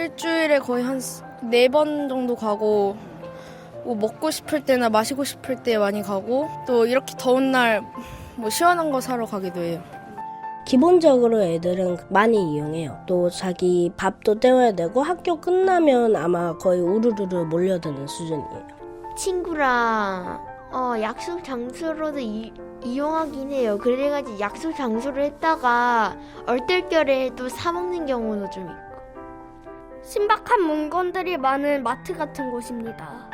일주일에 거의 한 4번 정도 가고, 뭐 먹고 싶을 때나 마시고 싶을 때 많이 가고, 또 이렇게 더운 날 뭐 시원한 거 사러 가기도 해요. 기본적으로 애들은 많이 이용해요. 또 자기 밥도 때워야 되고 학교 끝나면 아마 거의 우르르르 몰려드는 수준이에요. 친구랑 약속 장소로도 이용하긴 해요. 그래가지고 약속 장소로 했다가 얼떨결에 또 사먹는 경우도 좀 있고. 신박한 물건들이 많은 마트 같은 곳입니다.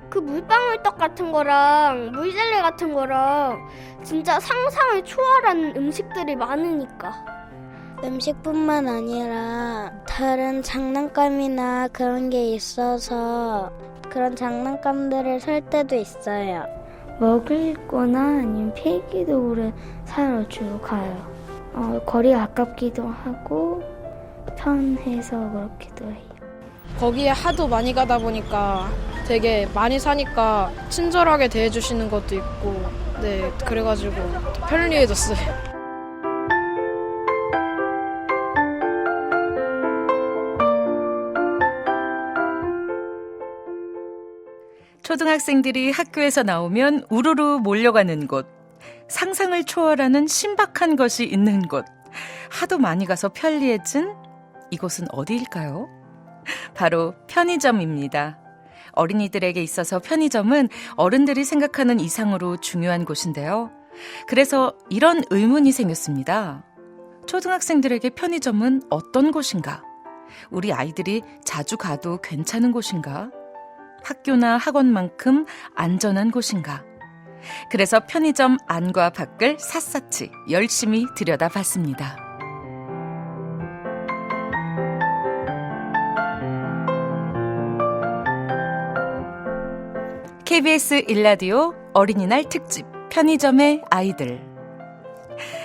그 물방울떡 같은 거랑 물젤리 같은 거랑 진짜 상상을 초월한 음식들이 많으니까. 음식뿐만 아니라 다른 장난감이나 그런 게 있어서 그런 장난감들을 살 때도 있어요. 먹을 거나 아니면 필기도구를 사러 주로 가요. 거리가 가깝기도 하고 편해서 그렇기도 해요. 거기에 하도 많이 가다 보니까 되게 많이 사니까 친절하게 대해주시는 것도 있고, 네, 그래가지고 편리해졌어요. 초등학생들이 학교에서 나오면 우르르 몰려가는 곳, 상상을 초월하는 신박한 것이 있는 곳, 하도 많이 가서 편리해진 이곳은 어디일까요? 바로 편의점입니다. 어린이들에게 있어서 편의점은 어른들이 생각하는 이상으로 중요한 곳인데요. 그래서 이런 의문이 생겼습니다. 초등학생들에게 편의점은 어떤 곳인가? 우리 아이들이 자주 가도 괜찮은 곳인가? 학교나 학원만큼 안전한 곳인가? 그래서 편의점 안과 밖을 샅샅이 열심히 들여다봤습니다. KBS 1라디오 어린이날 특집 편의점의 아이들.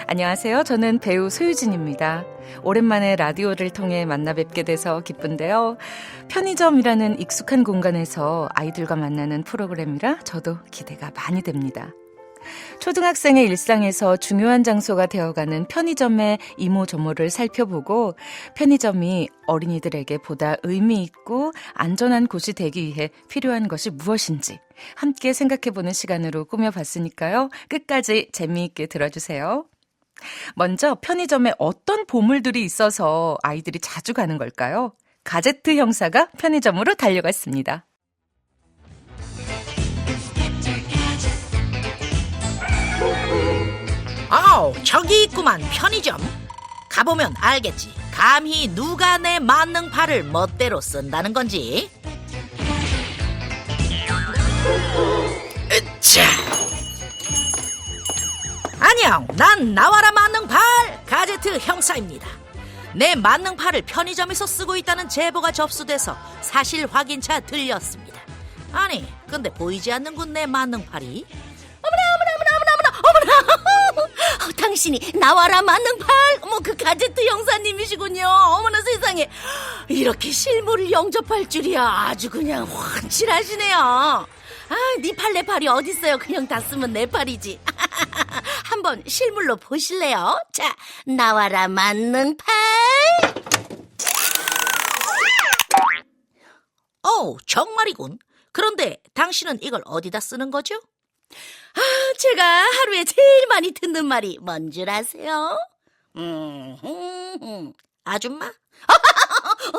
안녕하세요. 저는 배우 소유진입니다. 오랜만에 라디오를 통해 만나 뵙게 돼서 기쁜데요. 편의점이라는 익숙한 공간에서 아이들과 만나는 프로그램이라 저도 기대가 많이 됩니다. 초등학생의 일상에서 중요한 장소가 되어가는 편의점의 이모저모를 살펴보고 편의점이 어린이들에게 보다 의미 있고 안전한 곳이 되기 위해 필요한 것이 무엇인지 함께 생각해보는 시간으로 꾸며봤으니까요. 끝까지 재미있게 들어주세요. 먼저 편의점에 어떤 보물들이 있어서 아이들이 자주 가는 걸까요? 가제트 형사가 편의점으로 달려갔습니다. 저기 있구만 편의점. 가보면 알겠지. 감히 누가 내 만능팔을 멋대로 쓴다는 건지. 으차. 안녕, 난 나와라 만능팔 가제트 형사입니다. 내 만능팔을 편의점에서 쓰고 있다는 제보가 접수돼서 사실 확인차 들렸습니다. 아니, 근데 보이지 않는군 내 만능팔이. 어머나 당신이 나와라 만능팔 그 가제트 형사님이시군요. 어머나 세상에, 이렇게 실물을 영접할 줄이야. 아주 그냥 훤칠하시네요. 네 팔 내 팔이 어딨어요. 그냥 다 쓰면 내 팔이지. 한번 실물로 보실래요? 자, 나와라 만능팔. 정말이군. 그런데 당신은 이걸 어디다 쓰는 거죠? 제가 하루에 제일 많이 듣는 말이 뭔 줄 아세요? 아줌마?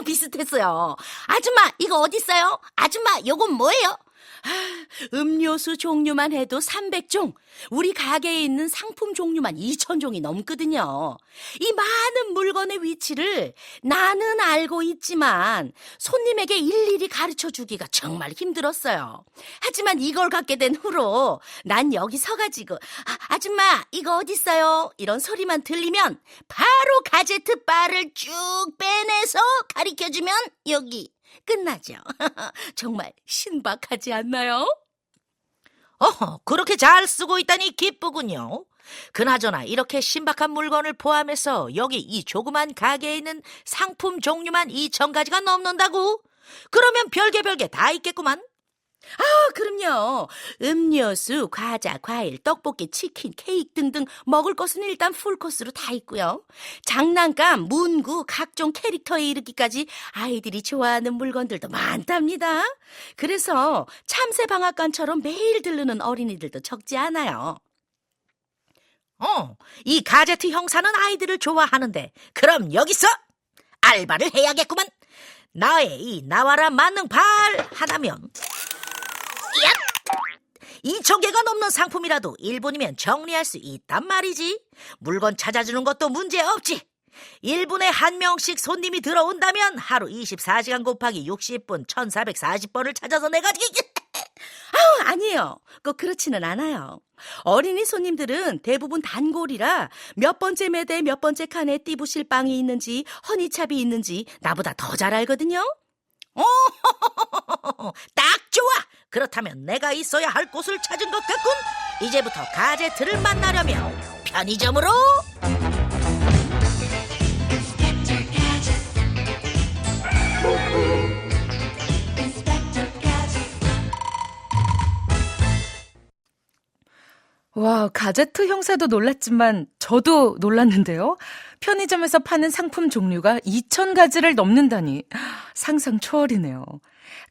비슷했어요. 아줌마, 이거 어디 있어요? 아줌마, 요건 뭐예요? 음료수 종류만 해도 300종, 우리 가게에 있는 상품 종류만 2000종이 넘거든요. 이 많은 물건의 위치를 나는 알고 있지만 손님에게 일일이 가르쳐주기가 정말 힘들었어요. 하지만 이걸 갖게 된 후로 난 여기 서가지고 아줌마, 이거 어디 있어요? 이런 소리만 들리면 바로 가제트 바를 쭉 빼내서 가르쳐주면 여기 끝나죠. 정말 신박하지 않나요? 그렇게 잘 쓰고 있다니 기쁘군요. 그나저나 이렇게 신박한 물건을 포함해서 여기 이 조그만 가게에 있는 상품 종류만 2000가지가 넘는다고? 그러면 별게 다 있겠구만. 그럼요. 음료수, 과자, 과일, 떡볶이, 치킨, 케이크 등등 먹을 것은 일단 풀코스로 다 있고요. 장난감, 문구, 각종 캐릭터에 이르기까지 아이들이 좋아하는 물건들도 많답니다. 그래서 참새방앗간처럼 매일 들르는 어린이들도 적지 않아요. 이 가제트 형사는 아이들을 좋아하는데 그럼 여기서 알바를 해야겠구만. 나의 이 나와라 만능발 하나면 2,000개가 넘는 상품이라도 1분이면 정리할 수 있단 말이지. 물건 찾아주는 것도 문제없지. 1분에 한 명씩 손님이 들어온다면 하루 24시간 곱하기 60분 1440번을 찾아서 내가 아니에요. 꼭 그렇지는 않아요. 어린이 손님들은 대부분 단골이라 몇 번째 매대 몇 번째 칸에 띠부실 빵이 있는지 허니찹이 있는지 나보다 더 잘 알거든요. 딱 좋아. 그렇다면 내가 있어야 할 곳을 찾은 것 같군. 이제부터 가제트를 만나려면 편의점으로. 와, 가제트 형사도 놀랐지만 저도 놀랐는데요. 편의점에서 파는 상품 종류가 2,000가지를 넘는다니 상상 초월이네요.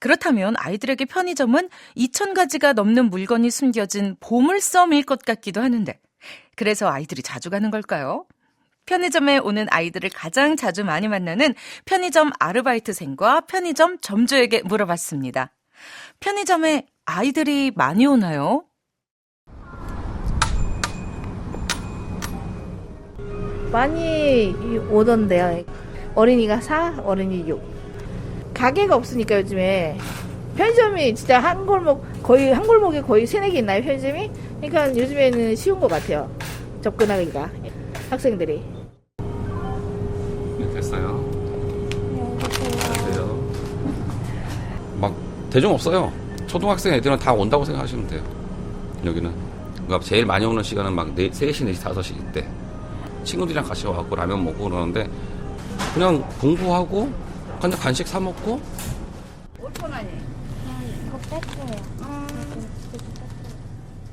그렇다면 아이들에게 편의점은 2,000가지가 넘는 물건이 숨겨진 보물섬일 것 같기도 하는데 그래서 아이들이 자주 가는 걸까요? 편의점에 오는 아이들을 가장 자주 많이 만나는 편의점 아르바이트생과 편의점 점주에게 물어봤습니다. 편의점에 아이들이 많이 오나요? 많이 오던데요. 어린이가 4, 어린이 6. 가게가 없으니까 요즘에 편의점이 진짜 한 골목에 거의 3, 4개 있나요, 편의점이? 그러니까 요즘에는 쉬운 것 같아요. 접근하기가. 학생들이. 네, 됐어요. 안녕하세요. 막 대중 없어요. 초등학생 애들은 다 온다고 생각하시면 돼요. 여기는. 그러니까 제일 많이 오는 시간은 막 3시, 4시, 5시 이때. 친구들이랑 같이 와갖고 라면 먹고 그러는데 그냥 공부하고 그냥 간식 사 먹고.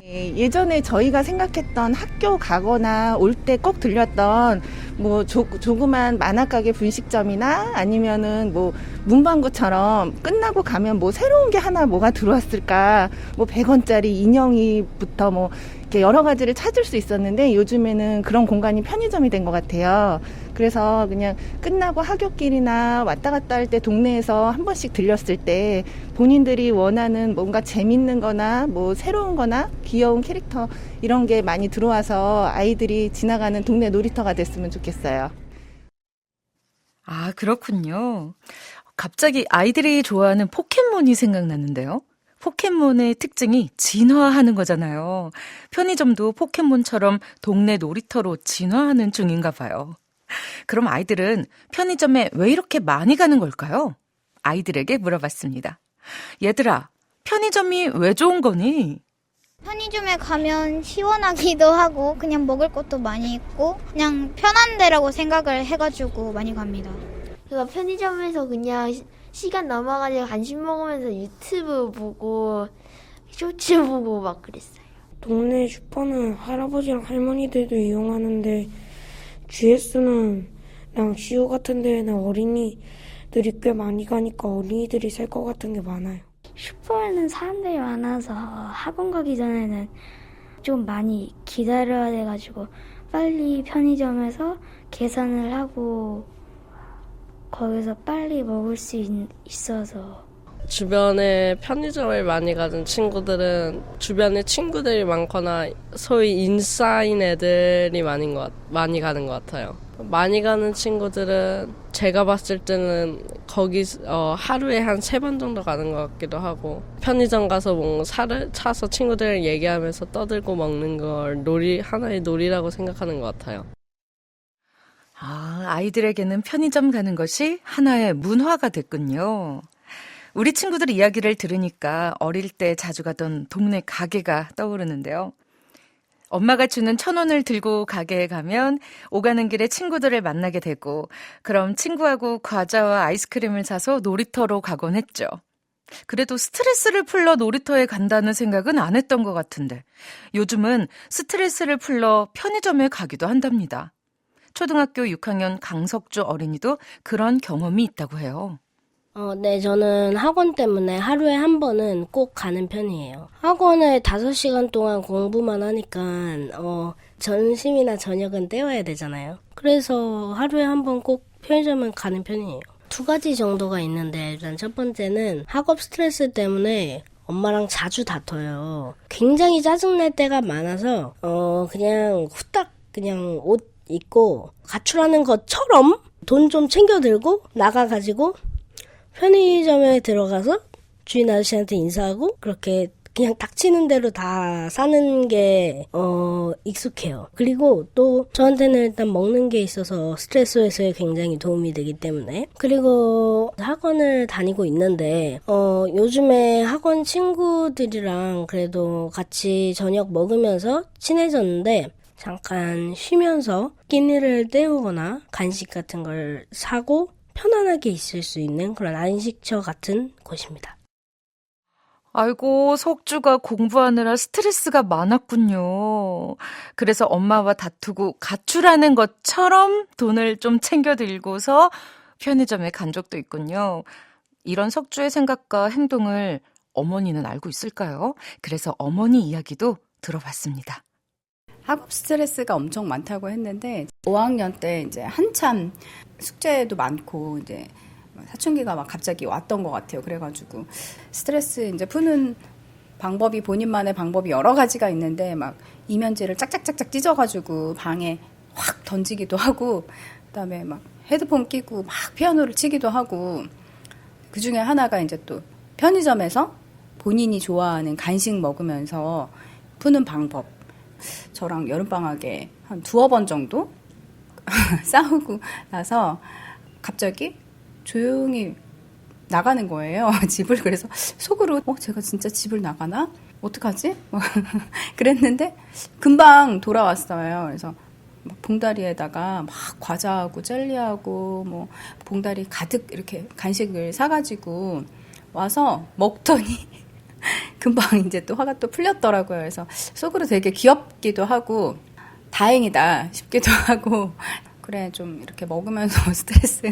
예전에 저희가 생각했던 학교 가거나 올 때 꼭 들렸던 뭐 조그만 만화가게 분식점이나 아니면은 뭐 문방구처럼 끝나고 가면 뭐 새로운 게 하나 뭐가 들어왔을까, 뭐 100원짜리 인형이부터 뭐 이렇게 여러 가지를 찾을 수 있었는데 요즘에는 그런 공간이 편의점이 된 것 같아요. 그래서 그냥 끝나고 하굣길이나 왔다 갔다 할 때 동네에서 한 번씩 들렸을 때 본인들이 원하는 뭔가 재밌는 거나 뭐 새로운 거나 귀여운 캐릭터 이런 게 많이 들어와서 아이들이 지나가는 동네 놀이터가 됐으면 좋겠어요. 아, 그렇군요. 갑자기 아이들이 좋아하는 포켓몬이 생각났는데요. 포켓몬의 특징이 진화하는 거잖아요. 편의점도 포켓몬처럼 동네 놀이터로 진화하는 중인가 봐요. 그럼 아이들은 편의점에 왜 이렇게 많이 가는 걸까요? 아이들에게 물어봤습니다. 얘들아, 편의점이 왜 좋은 거니? 편의점에 가면 시원하기도 하고 그냥 먹을 것도 많이 있고 그냥 편한 데라고 생각을 해가지고 많이 갑니다. 그러니까 편의점에서 그냥 시간 남아가지고 간식 먹으면서 유튜브 보고 쇼츠 보고 막 그랬어요. 동네 슈퍼는 할아버지랑 할머니들도 이용하는데 GS는 그냥 시오 같은 데는 어린이들이 꽤 많이 가니까 어린이들이 살 것 같은 게 많아요. 슈퍼에는 사람들이 많아서 학원 가기 전에는 좀 많이 기다려야 돼가지고 빨리 편의점에서 계산을 하고 거기서 빨리 먹을 수 있어서. 주변에 편의점을 많이 가는 친구들은 주변에 친구들이 많거나 소위 인싸인 애들이 많이 가는 것 같아요. 많이 가는 친구들은 제가 봤을 때는 거기 하루에 한 3번 정도 가는 것 같기도 하고, 편의점 가서 뭐 살을 차서 친구들이랑 얘기하면서 떠들고 먹는 걸 하나의 놀이라고 생각하는 것 같아요. 아, 아이들에게는 편의점 가는 것이 하나의 문화가 됐군요. 우리 친구들 이야기를 들으니까 어릴 때 자주 가던 동네 가게가 떠오르는데요. 엄마가 주는 1,000원을 들고 가게에 가면 오가는 길에 친구들을 만나게 되고, 그럼 친구하고 과자와 아이스크림을 사서 놀이터로 가곤 했죠. 그래도 스트레스를 풀러 놀이터에 간다는 생각은 안 했던 것 같은데 요즘은 스트레스를 풀러 편의점에 가기도 한답니다. 초등학교 6학년 강석주 어린이도 그런 경험이 있다고 해요. 네, 저는 학원 때문에 하루에 한 번은 꼭 가는 편이에요. 학원에 5시간 동안 공부만 하니까, 점심이나 저녁은 때워야 되잖아요. 그래서 하루에 한 번 꼭 편의점은 가는 편이에요. 2가지 정도가 있는데, 일단 첫 번째는 학업 스트레스 때문에 엄마랑 자주 다퉈요. 굉장히 짜증날 때가 많아서, 그냥 후딱 그냥 옷 입고 가출하는 것처럼 돈 좀 챙겨 들고 나가가지고 편의점에 들어가서 주인 아저씨한테 인사하고 그렇게 그냥 닥치는 대로 다 사는 게 익숙해요. 그리고 또 저한테는 일단 먹는 게 있어서 스트레스 해소에 굉장히 도움이 되기 때문에. 그리고 학원을 다니고 있는데 요즘에 학원 친구들이랑 그래도 같이 저녁 먹으면서 친해졌는데 잠깐 쉬면서 끼니를 때우거나 간식 같은 걸 사고 편안하게 있을 수 있는 그런 안식처 같은 곳입니다. 아이고, 석주가 공부하느라 스트레스가 많았군요. 그래서 엄마와 다투고 가출하는 것처럼 돈을 좀 챙겨 들고서 편의점에 간 적도 있군요. 이런 석주의 생각과 행동을 어머니는 알고 있을까요? 그래서 어머니 이야기도 들어봤습니다. 학업 스트레스가 엄청 많다고 했는데 5학년 때 이제 한참 숙제도 많고 이제 사춘기가 막 갑자기 왔던 것 같아요. 그래가지고 스트레스 이제 푸는 방법이 본인만의 방법이 여러 가지가 있는데 막 이면지를 짝짝짝짝 찢어가지고 방에 확 던지기도 하고 그다음에 막 헤드폰 끼고 막 피아노를 치기도 하고 그 중에 하나가 이제 또 편의점에서 본인이 좋아하는 간식 먹으면서 푸는 방법. 저랑 여름방학에 한 2번 정도 싸우고 나서 갑자기 조용히 나가는 거예요. 집을. 그래서 속으로 제가 진짜 집을 나가나? 어떡하지? 그랬는데 금방 돌아왔어요. 그래서 막 봉다리에다가 막 과자하고 젤리하고 뭐 봉다리 가득 이렇게 간식을 사가지고 와서 먹더니 금방 이제 또 화가 또 풀렸더라고요. 그래서 속으로 되게 귀엽기도 하고 다행이다 싶기도 하고 그래 좀 이렇게 먹으면서 스트레스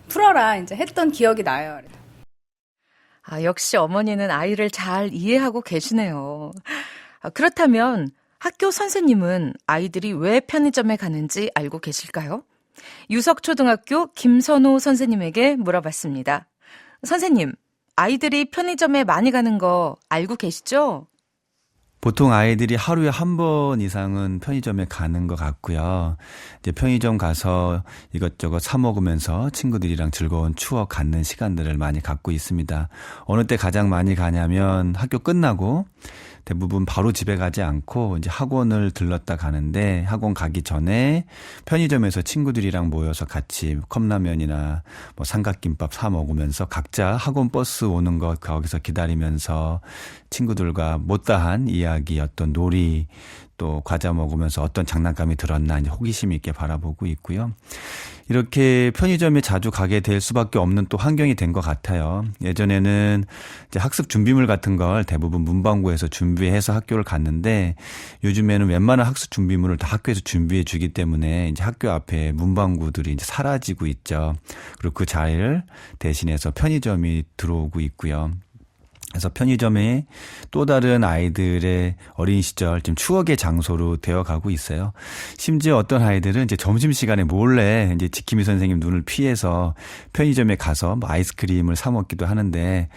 풀어라 이제 했던 기억이 나요. 역시 어머니는 아이를 잘 이해하고 계시네요. 그렇다면 학교 선생님은 아이들이 왜 편의점에 가는지 알고 계실까요? 유석초등학교 김선호 선생님에게 물어봤습니다. 선생님, 아이들이 편의점에 많이 가는 거 알고 계시죠? 보통 아이들이 하루에 한 번 이상은 편의점에 가는 것 같고요. 이제 편의점 가서 이것저것 사 먹으면서 친구들이랑 즐거운 추억 갖는 시간들을 많이 갖고 있습니다. 어느 때 가장 많이 가냐면 학교 끝나고 대부분 바로 집에 가지 않고 이제 학원을 들렀다 가는데 학원 가기 전에 편의점에서 친구들이랑 모여서 같이 컵라면이나 뭐 삼각김밥 사 먹으면서 각자 학원 버스 오는 거 거기서 기다리면서 친구들과 못다한 이야기, 어떤 놀이, 또 과자 먹으면서 어떤 장난감이 들었나 이제 호기심 있게 바라보고 있고요. 이렇게 편의점에 자주 가게 될 수밖에 없는 또 환경이 된 것 같아요. 예전에는 이제 학습 준비물 같은 걸 대부분 문방구에서 준비해서 학교를 갔는데 요즘에는 웬만한 학습 준비물을 다 학교에서 준비해 주기 때문에 이제 학교 앞에 문방구들이 이제 사라지고 있죠. 그리고 그 자리를 대신해서 편의점이 들어오고 있고요. 그래서 편의점이 또 다른 아이들의 어린 시절 좀 추억의 장소로 되어가고 있어요. 심지어 어떤 아이들은 이제 점심시간에 몰래 이제 지킴이 선생님 눈을 피해서 편의점에 가서 뭐 아이스크림을 사 먹기도 하는데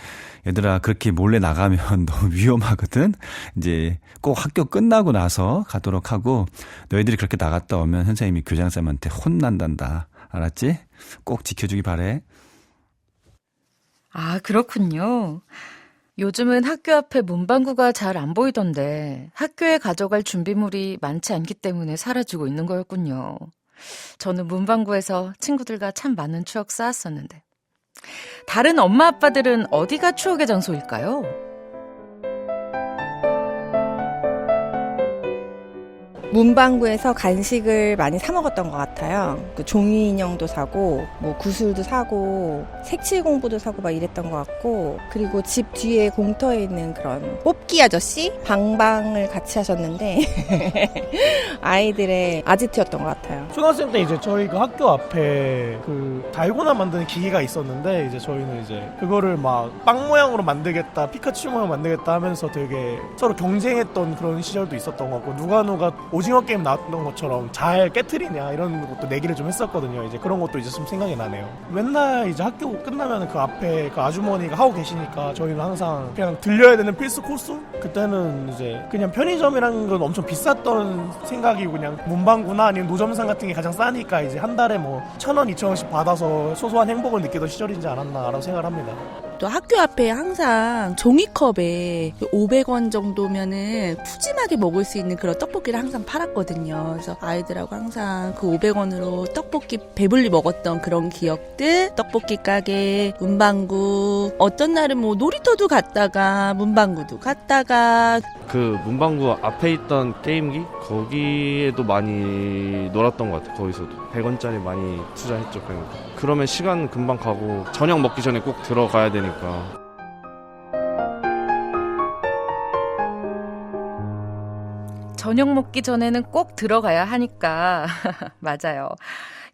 얘들아 그렇게 몰래 나가면 너무 위험하거든. 이제 꼭 학교 끝나고 나서 가도록 하고 너희들이 그렇게 나갔다 오면 선생님이 교장쌤한테 혼난단다. 알았지? 꼭 지켜주기 바래. 그렇군요. 요즘은 학교 앞에 문방구가 잘 안 보이던데 학교에 가져갈 준비물이 많지 않기 때문에 사라지고 있는 거였군요. 저는 문방구에서 친구들과 참 많은 추억 쌓았었는데. 다른 엄마 아빠들은 어디가 추억의 장소일까요? 문방구에서 간식을 많이 사 먹었던 것 같아요. 그 종이 인형도 사고, 뭐 구슬도 사고, 색칠 공부도 사고 막 이랬던 것 같고, 그리고 집 뒤에 공터에 있는 그런 뽑기 아저씨? 방방을 같이 하셨는데, 아이들의 아지트였던 것 같아요. 초등학생 때 이제 저희 그 학교 앞에 그 달고나 만드는 기계가 있었는데, 이제 저희는 이제 그거를 막 빵 모양으로 만들겠다, 피카츄 모양 만들겠다 하면서 되게 서로 경쟁했던 그런 시절도 있었던 것 같고, 누가 오징어 게임 나왔던 것처럼 잘 깨트리냐 이런 것도 내기를 좀 했었거든요. 이제 그런 것도 이제 좀 생각이 나네요. 맨날 이제 학교 끝나면 그 앞에 그 아주머니가 하고 계시니까 저희는 항상 그냥 들려야 되는 필수 코스? 그때는 이제 그냥 편의점이라는 건 엄청 비쌌던 생각이고, 그냥 문방구나 아니면 노점상 같은 게 가장 싸니까 이제 한 달에 뭐 1,000원, 2,000원씩 받아서 소소한 행복을 느끼던 시절이지 않았나라고 생각을 합니다. 또 학교 앞에 항상 종이컵에 500원 정도면은 푸짐하게 먹을 수 있는 그런 떡볶이를 항상 팔았거든요. 그래서 아이들하고 항상 그 500원으로 떡볶이 배불리 먹었던 그런 기억들, 떡볶이 가게, 문방구, 어떤 날은 뭐 놀이터도 갔다가 문방구도 갔다가. 그 문방구 앞에 있던 게임기? 거기에도 많이 놀았던 것 같아요. 거기서도 100원짜리 많이 투자했죠. 그러면 시간 금방 가고 저녁 먹기 전에 꼭 들어가야 되니까. 저녁 먹기 전에는 꼭 들어가야 하니까. 맞아요.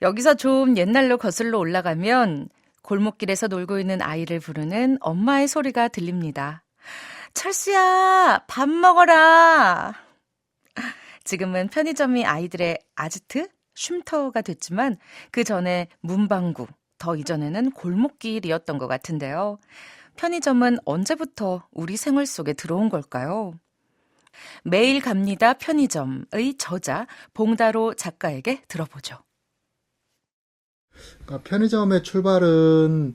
여기서 좀 옛날로 거슬러 올라가면 골목길에서 놀고 있는 아이를 부르는 엄마의 소리가 들립니다. 철수야, 밥 먹어라. 지금은 편의점이 아이들의 아지트, 쉼터가 됐지만 그 전에 문방구, 더 이전에는 골목길이었던 것 같은데요. 편의점은 언제부터 우리 생활 속에 들어온 걸까요? 매일 갑니다 편의점의 저자 봉다로 작가에게 들어보죠. 그러니까 편의점의 출발은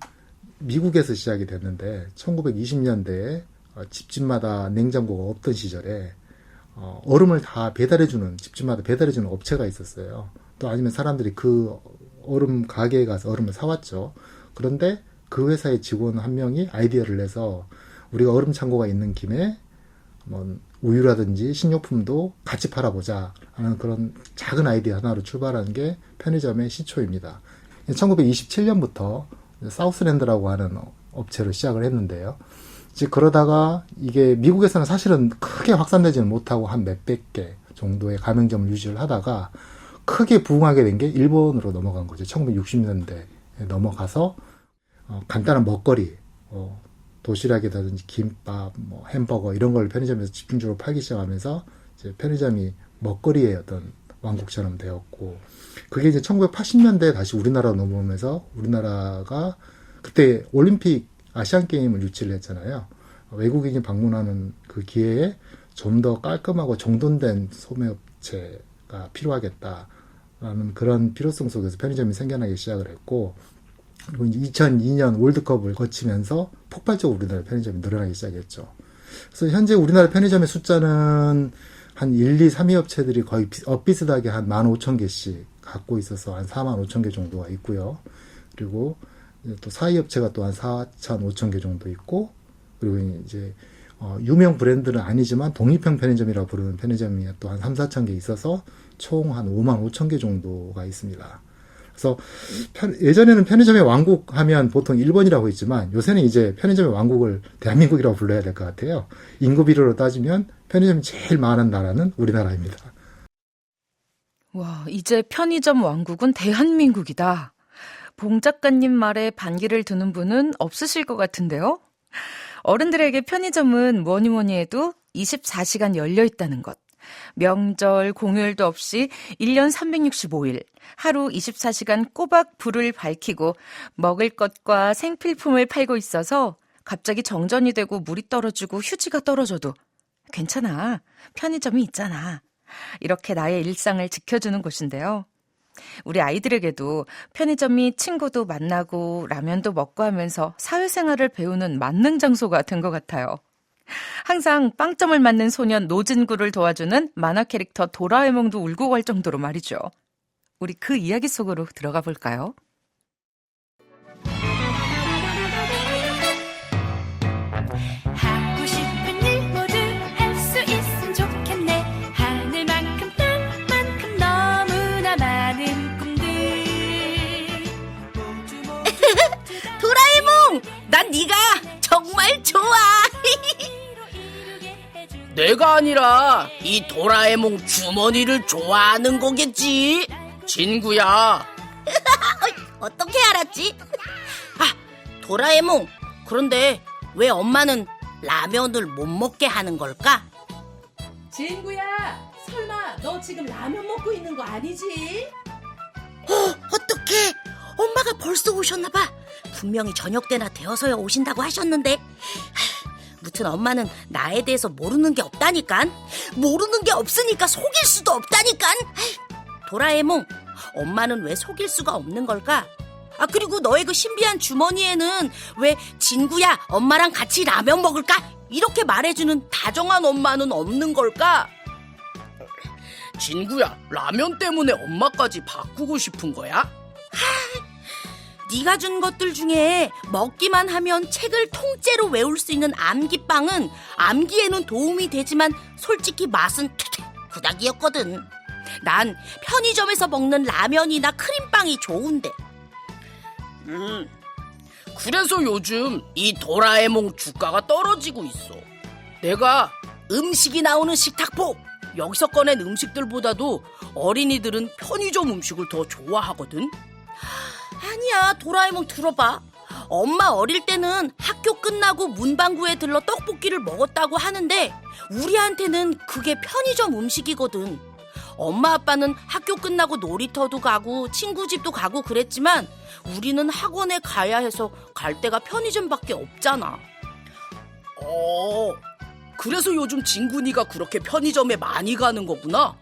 미국에서 시작이 됐는데 1920년대에 집집마다 냉장고가 없던 시절에 얼음을 다 배달해주는, 집집마다 배달해주는 업체가 있었어요. 또 아니면 사람들이 그 얼음 가게에 가서 얼음을 사왔죠. 그런데 그 회사의 직원 한 명이 아이디어를 내서 우리가 얼음 창고가 있는 김에 뭐 우유라든지 식료품도 같이 팔아보자 하는 그런 작은 아이디어 하나로 출발한 게 편의점의 시초입니다. 1927년부터 사우스랜드라고 하는 업체로 시작을 했는데요. 이제 그러다가 이게 미국에서는 사실은 크게 확산되지는 못하고 한 몇백 개 정도의 가맹점을 유지를 하다가 크게 부흥하게 된 게 일본으로 넘어간 거죠. 1960년대에 넘어가서 간단한 먹거리, 도시락이라든지 김밥, 뭐 햄버거 이런 걸 편의점에서 집중적으로 팔기 시작하면서 이제 편의점이 먹거리의 어떤 왕국처럼 되었고, 그게 이제 1980년대에 다시 우리나라로 넘어오면서 우리나라가 그때 올림픽 아시안 게임을 유치를 했잖아요. 외국인이 방문하는 그 기회에 좀 더 깔끔하고 정돈된 소매업체가 필요하겠다라는 그런 필요성 속에서 편의점이 생겨나기 시작을 했고, 그리고 2002년 월드컵을 거치면서 폭발적으로 우리나라 편의점이 늘어나기 시작했죠. 그래서 현재 우리나라 편의점의 숫자는 한 1, 2, 3위 업체들이 거의 엇비슷하게 한 15,000개씩 갖고 있어서 한 45,000개 정도가 있고요. 그리고 또 4위 업체가 또 한 4,500개 정도 있고, 그리고 이제 유명 브랜드는 아니지만 독립형 편의점이라고 부르는 편의점이 또 한 3, 4천 개 있어서 총 한 55,000개 정도가 있습니다. 그래서 예전에는 편의점의 왕국 하면 보통 일본이라고 했지만 요새는 이제 편의점의 왕국을 대한민국이라고 불러야 될 것 같아요. 인구 비율로 따지면 편의점이 제일 많은 나라는 우리나라입니다. 와, 이제 편의점 왕국은 대한민국이다. 봉 작가님 말에 반기를 두는 분은 없으실 것 같은데요. 어른들에게 편의점은 뭐니 해도 24시간 열려 있다는 것. 명절, 공휴일도 없이 1년 365일, 하루 24시간 꼬박 불을 밝히고 먹을 것과 생필품을 팔고 있어서 갑자기 정전이 되고 물이 떨어지고 휴지가 떨어져도 괜찮아, 편의점이 있잖아. 이렇게 나의 일상을 지켜주는 곳인데요. 우리 아이들에게도 편의점이 친구도 만나고 라면도 먹고 하면서 사회생활을 배우는 만능 장소가 된 것 같아요. 항상 빵점을 맞는 소년 노진구를 도와주는 만화 캐릭터 도라에몽도 울고 갈 정도로 말이죠. 우리 그 이야기 속으로 들어가 볼까요? 하고 싶은 일 모두 할 수 있으면 좋겠네. 하늘만큼 땅 도라에몽, 난 네가 정말 좋아. 내가 아니라 이 도라에몽 주머니를 좋아하는 거겠지, 진구야. 어떻게 알았지? 아, 도라에몽, 그런데 왜 엄마는 라면을 못 먹게 하는 걸까? 진구야, 설마 너 지금 라면 먹고 있는 거 아니지? 어떡해, 엄마가 벌써 오셨나봐. 분명히 저녁 때나 되어서야 오신다고 하셨는데. 무튼 엄마는 나에 대해서 모르는 게 없다니깐. 모르는 게 없으니까 속일 수도 없다니깐. 도라에몽, 엄마는 왜 속일 수가 없는 걸까? 아, 그리고 너의 그 신비한 주머니에는 왜 진구야, 엄마랑 같이 라면 먹을까? 이렇게 말해주는 다정한 엄마는 없는 걸까? 진구야, 라면 때문에 엄마까지 바꾸고 싶은 거야? 네가 준 것들 중에 먹기만 하면 책을 통째로 외울 수 있는 암기빵은 암기에는 도움이 되지만 솔직히 맛은 구닥이었거든. 난 편의점에서 먹는 라면이나 크림빵이 좋은데. 그래서 요즘 이 도라에몽 주가가 떨어지고 있어. 내가 음식이 나오는 식탁보, 여기서 꺼낸 음식들보다도 어린이들은 편의점 음식을 더 좋아하거든. 아니야, 도라에몽 들어봐. 엄마 어릴 때는 학교 끝나고 문방구에 들러 떡볶이를 먹었다고 하는데 우리한테는 그게 편의점 음식이거든. 엄마 아빠는 학교 끝나고 놀이터도 가고 친구 집도 가고 그랬지만 우리는 학원에 가야 해서 갈 데가 편의점밖에 없잖아. 그래서 요즘 진군이가 그렇게 편의점에 많이 가는 거구나.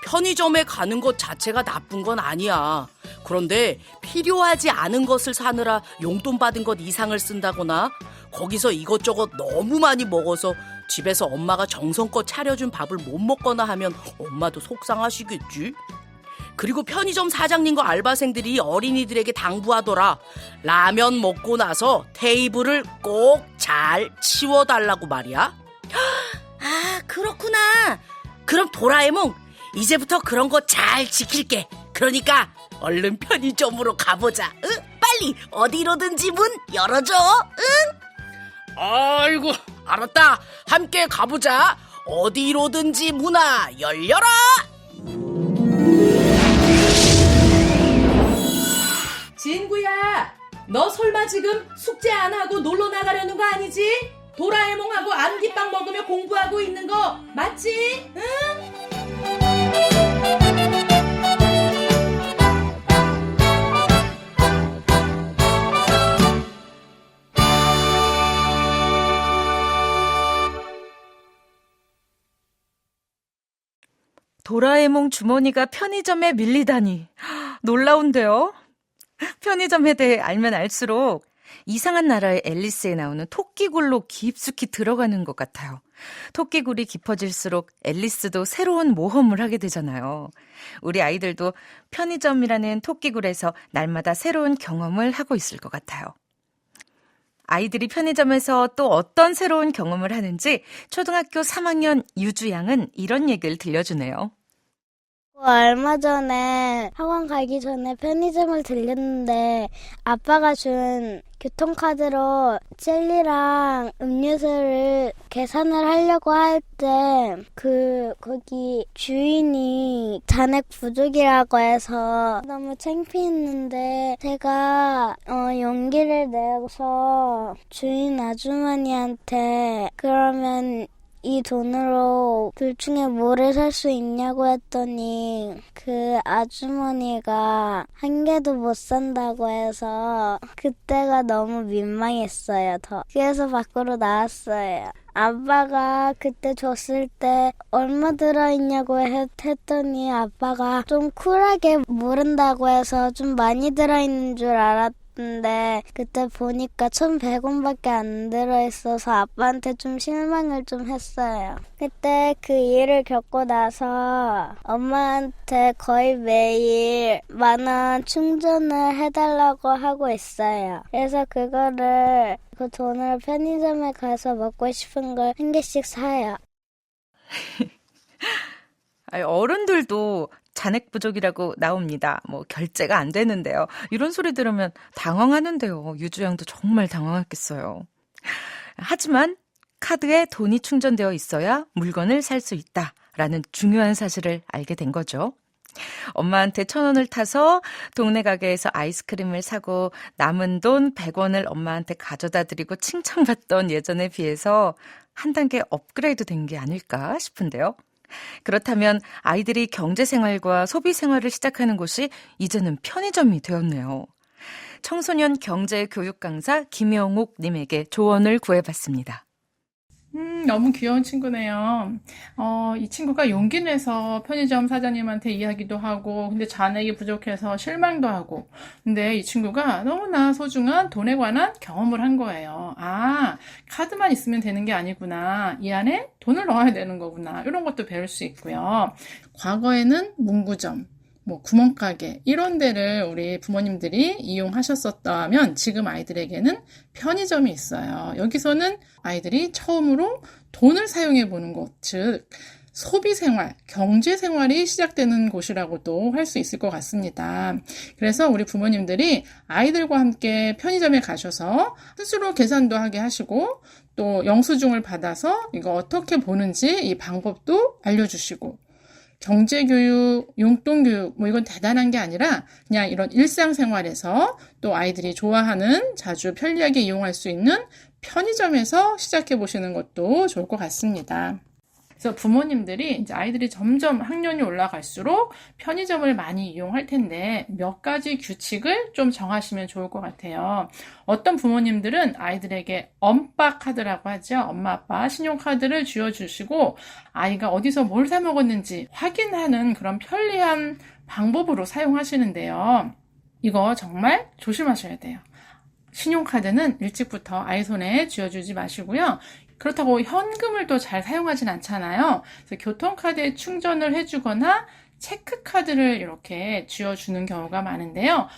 편의점에 가는 것 자체가 나쁜 건 아니야. 그런데 필요하지 않은 것을 사느라 용돈 받은 것 이상을 쓴다거나 거기서 이것저것 너무 많이 먹어서 집에서 엄마가 정성껏 차려준 밥을 못 먹거나 하면 엄마도 속상하시겠지. 그리고 편의점 사장님과 알바생들이 어린이들에게 당부하더라. 라면 먹고 나서 테이블을 꼭 잘 치워달라고 말이야. 아, 그렇구나. 그럼 도라에몽, 이제부터 그런 거 잘 지킬게. 그러니까 얼른 편의점으로 가보자. 응? 빨리 어디로든지 문 열어줘. 응? 아이고, 알았다. 함께 가보자. 어디로든지 문아 열려라. 진구야, 너 설마 지금 숙제 안 하고 놀러 나가려는 거 아니지? 도라에몽하고 암기빵 먹으며 공부하고 있는 거 맞지? 응? 도라에몽 주머니가 편의점에 밀리다니 놀라운데요. 편의점에 대해 알면 알수록 이상한 나라의 앨리스에 나오는 토끼굴로 깊숙이 들어가는 것 같아요. 토끼굴이 깊어질수록 앨리스도 새로운 모험을 하게 되잖아요. 우리 아이들도 편의점이라는 토끼굴에서 날마다 새로운 경험을 하고 있을 것 같아요. 아이들이 편의점에서 또 어떤 새로운 경험을 하는지 초등학교 3학년 유주양은 이런 얘기를 들려주네요. 얼마 전에 학원 가기 전에 편의점을 들렸는데 아빠가 준 교통카드로 젤리랑 음료수를 계산을 하려고 할 때 거기 주인이 잔액 부족이라고 해서 너무 창피했는데 제가 용기를 내서 주인 아주머니한테 그러면 이 돈으로 둘 중에 뭐를 살 수 있냐고 했더니 그 아주머니가 한 개도 못 산다고 해서 그때가 너무 민망했어요. 그래서 밖으로 나왔어요. 아빠가 그때 줬을 때 얼마 들어있냐고 했더니 아빠가 좀 쿨하게 모른다고 해서 좀 많이 들어있는 줄 알았는데 그때 보니까 1,100원밖에 안 들어있어서 아빠한테 좀 실망을 좀 했어요. 그때 그 일을 겪고 나서 엄마한테 거의 매일 10,000원 충전을 해달라고 하고 있어요. 그래서 그 돈을 편의점에 가서 먹고 싶은 걸 한 개씩 사요. 어른들도 잔액 부족이라고 나옵니다. 뭐 결제가 안 되는데요. 이런 소리 들으면 당황하는데요. 유주양도 정말 당황했겠어요. 하지만 카드에 돈이 충전되어 있어야 물건을 살 수 있다라는 중요한 사실을 알게 된 거죠. 엄마한테 1,000원을 타서 동네 가게에서 아이스크림을 사고 남은 돈 100원을 엄마한테 가져다 드리고 칭찬받던 예전에 비해서 한 단계 업그레이드 된 게 아닐까 싶은데요. 그렇다면 아이들이 경제생활과 소비생활을 시작하는 곳이 이제는 편의점이 되었네요. 청소년 경제교육 강사 김영옥 님에게 조언을 구해봤습니다. 너무 귀여운 친구네요. 이 친구가 용기 내서 편의점 사장님한테 이야기도 하고, 근데 잔액이 부족해서 실망도 하고, 근데 이 친구가 너무나 소중한 돈에 관한 경험을 한 거예요. 아, 카드만 있으면 되는 게 아니구나. 이 안에 돈을 넣어야 되는 거구나. 이런 것도 배울 수 있고요. 과거에는 문구점, 구멍가게 이런 데를 우리 부모님들이 이용하셨었다면 지금 아이들에게는 편의점이 있어요. 여기서는 아이들이 처음으로 돈을 사용해 보는 곳, 즉 소비생활, 경제생활이 시작되는 곳이라고도 할 수 있을 것 같습니다. 그래서 우리 부모님들이 아이들과 함께 편의점에 가셔서 스스로 계산도 하게 하시고 또 영수증을 받아서 이거 어떻게 보는지 이 방법도 알려주시고 경제교육, 용돈교육 이건 대단한 게 아니라 그냥 이런 일상생활에서 또 아이들이 좋아하는 자주 편리하게 이용할 수 있는 편의점에서 시작해 보시는 것도 좋을 것 같습니다. 그래서 부모님들이 이제 아이들이 점점 학년이 올라갈수록 편의점을 많이 이용할 텐데 몇 가지 규칙을 좀 정하시면 좋을 것 같아요. 어떤 부모님들은 아이들에게 엄빠 카드라고 하죠. 엄마 아빠 신용카드를 쥐어주시고 아이가 어디서 뭘 사 먹었는지 확인하는 그런 편리한 방법으로 사용하시는데요. 이거 정말 조심하셔야 돼요. 신용카드는 일찍부터 아이 손에 쥐어주지 마시고요. 그렇다고 현금을 또 잘 사용하진 않잖아요. 그래서 교통카드에 충전을 해주거나 체크카드를 이렇게 쥐어주는 경우가 많은데요.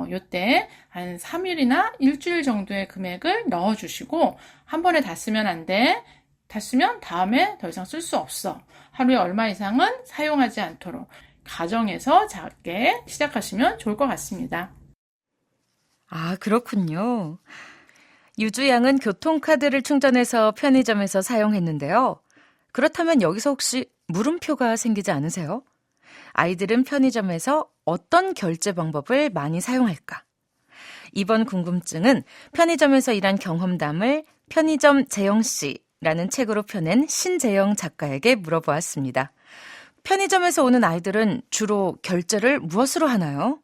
요때 한 3일이나 일주일 정도의 금액을 넣어주시고 한 번에 다 쓰면 안 돼. 다 쓰면 다음에 더 이상 쓸 수 없어. 하루에 얼마 이상은 사용하지 않도록 가정에서 작게 시작하시면 좋을 것 같습니다. 아, 그렇군요. 유주양은 교통카드를 충전해서 편의점에서 사용했는데요. 그렇다면 여기서 혹시 물음표가 생기지 않으세요? 아이들은 편의점에서 어떤 결제 방법을 많이 사용할까? 이번 궁금증은 편의점에서 일한 경험담을 편의점 재영씨라는 책으로 펴낸 신재영 작가에게 물어보았습니다. 편의점에서 오는 아이들은 주로 결제를 무엇으로 하나요?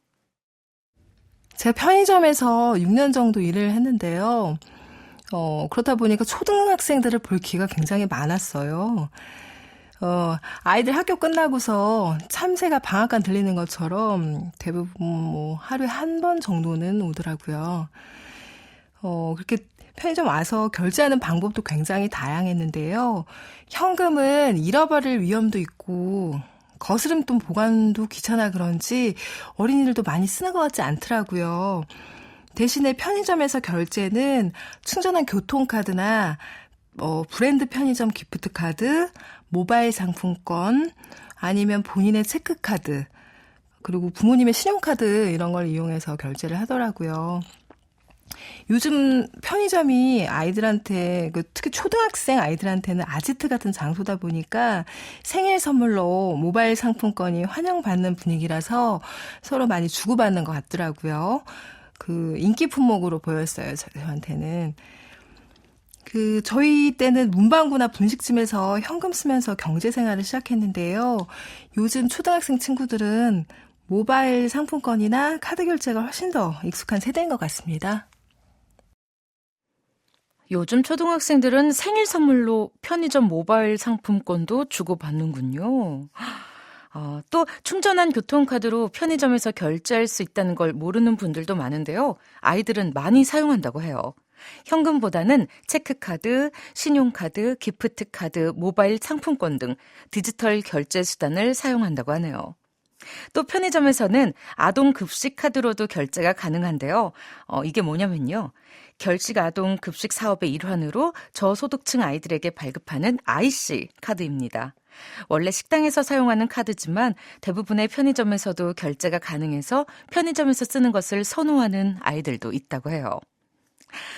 제가 편의점에서 6년 정도 일을 했는데요. 그러다 보니까 초등학생들을 볼 기회가 굉장히 많았어요. 아이들 학교 끝나고서 참새가 방앗간 들리는 것처럼 대부분 하루에 한 번 정도는 오더라고요. 그렇게 편의점 와서 결제하는 방법도 굉장히 다양했는데요. 현금은 잃어버릴 위험도 있고 거스름돈 보관도 귀찮아 그런지 어린이들도 많이 쓰는 것 같지 않더라고요. 대신에 편의점에서 결제는 충전한 교통카드나 브랜드 편의점 기프트카드, 모바일 상품권, 아니면 본인의 체크카드, 그리고 부모님의 신용카드 이런 걸 이용해서 결제를 하더라고요. 요즘 편의점이 아이들한테, 특히 초등학생 아이들한테는 아지트 같은 장소다 보니까 생일 선물로 모바일 상품권이 환영받는 분위기라서 서로 많이 주고받는 것 같더라고요. 인기 품목으로 보였어요, 저한테는. 저희 때는 문방구나 분식집에서 현금 쓰면서 경제 생활을 시작했는데요. 요즘 초등학생 친구들은 모바일 상품권이나 카드 결제가 훨씬 더 익숙한 세대인 것 같습니다. 요즘 초등학생들은 생일 선물로 편의점 모바일 상품권도 주고받는군요. 또 충전한 교통카드로 편의점에서 결제할 수 있다는 걸 모르는 분들도 많은데요. 아이들은 많이 사용한다고 해요. 현금보다는 체크카드, 신용카드, 기프트카드, 모바일 상품권 등 디지털 결제 수단을 사용한다고 하네요. 또 편의점에서는 아동 급식 카드로도 결제가 가능한데요. 이게 뭐냐면요. 결식 아동 급식 사업의 일환으로 저소득층 아이들에게 발급하는 IC 카드입니다. 원래 식당에서 사용하는 카드지만 대부분의 편의점에서도 결제가 가능해서 편의점에서 쓰는 것을 선호하는 아이들도 있다고 해요.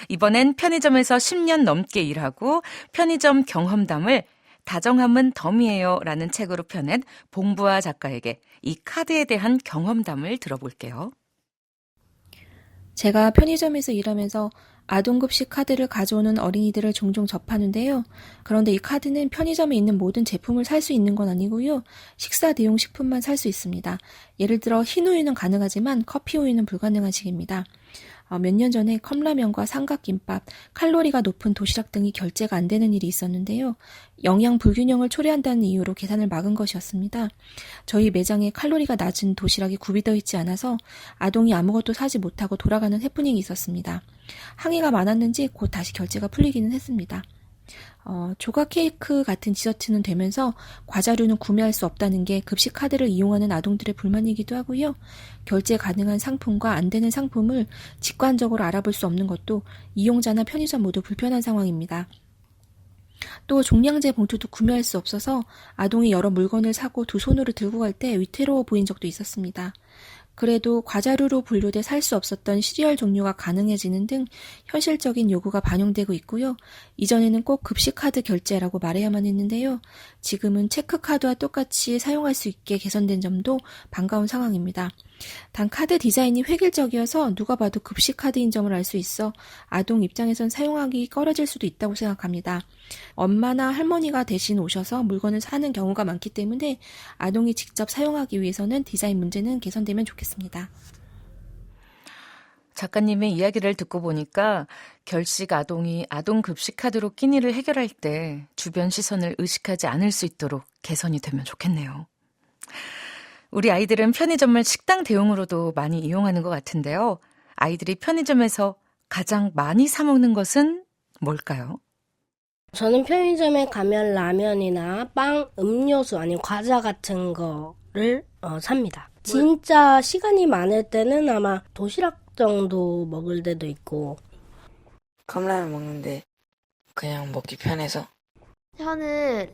이번엔 편의점에서 10년 넘게 일하고 편의점 경험담을 다정함은 덤이에요 라는 책으로 펴낸 봉부아 작가에게 이 카드에 대한 경험담을 들어볼게요. 제가 편의점에서 일하면서 아동급식 카드를 가져오는 어린이들을 종종 접하는데요. 그런데 이 카드는 편의점에 있는 모든 제품을 살 수 있는 건 아니고요. 식사 대용 식품만 살 수 있습니다. 예를 들어 흰우유는 가능하지만 커피우유는 불가능한 식입니다. 몇 년 전에 컵라면과 삼각김밥, 칼로리가 높은 도시락 등이 결제가 안 되는 일이 있었는데요. 영양 불균형을 초래한다는 이유로 계산을 막은 것이었습니다. 저희 매장에 칼로리가 낮은 도시락이 구비되어 있지 않아서 아동이 아무것도 사지 못하고 돌아가는 해프닝이 있었습니다. 항의가 많았는지 곧 다시 결제가 풀리기는 했습니다. 조각 케이크 같은 디저트는 되면서 과자류는 구매할 수 없다는 게 급식 카드를 이용하는 아동들의 불만이기도 하고요. 결제 가능한 상품과 안 되는 상품을 직관적으로 알아볼 수 없는 것도 이용자나 편의점 모두 불편한 상황입니다. 또 종량제 봉투도 구매할 수 없어서 아동이 여러 물건을 사고 두 손으로 들고 갈 때 위태로워 보인 적도 있었습니다. 그래도 과자류로 분류돼 살 수 없었던 시리얼 종류가 가능해지는 등 현실적인 요구가 반영되고 있고요. 이전에는 꼭 급식카드 결제라고 말해야만 했는데요. 지금은 체크카드와 똑같이 사용할 수 있게 개선된 점도 반가운 상황입니다. 단 카드 디자인이 획일적이어서 누가 봐도 급식카드인 점을 알 수 있어 아동 입장에선 사용하기 꺼려질 수도 있다고 생각합니다. 엄마나 할머니가 대신 오셔서 물건을 사는 경우가 많기 때문에 아동이 직접 사용하기 위해서는 디자인 문제는 개선되면 좋겠습니다. 작가님의 이야기를 듣고 보니까 결식 아동이 아동 급식 카드로 끼니를 해결할 때 주변 시선을 의식하지 않을 수 있도록 개선이 되면 좋겠네요. 우리 아이들은 편의점을 식당 대용으로도 많이 이용하는 것 같은데요. 아이들이 편의점에서 가장 많이 사 먹는 것은 뭘까요? 저는 편의점에 가면 라면이나 빵, 음료수 아니면 과자 같은 거를 삽니다. 진짜 시간이 많을 때는 아마 도시락 정도 먹을 때도 있고. 컵라면 먹는데 그냥 먹기 편해서. 저는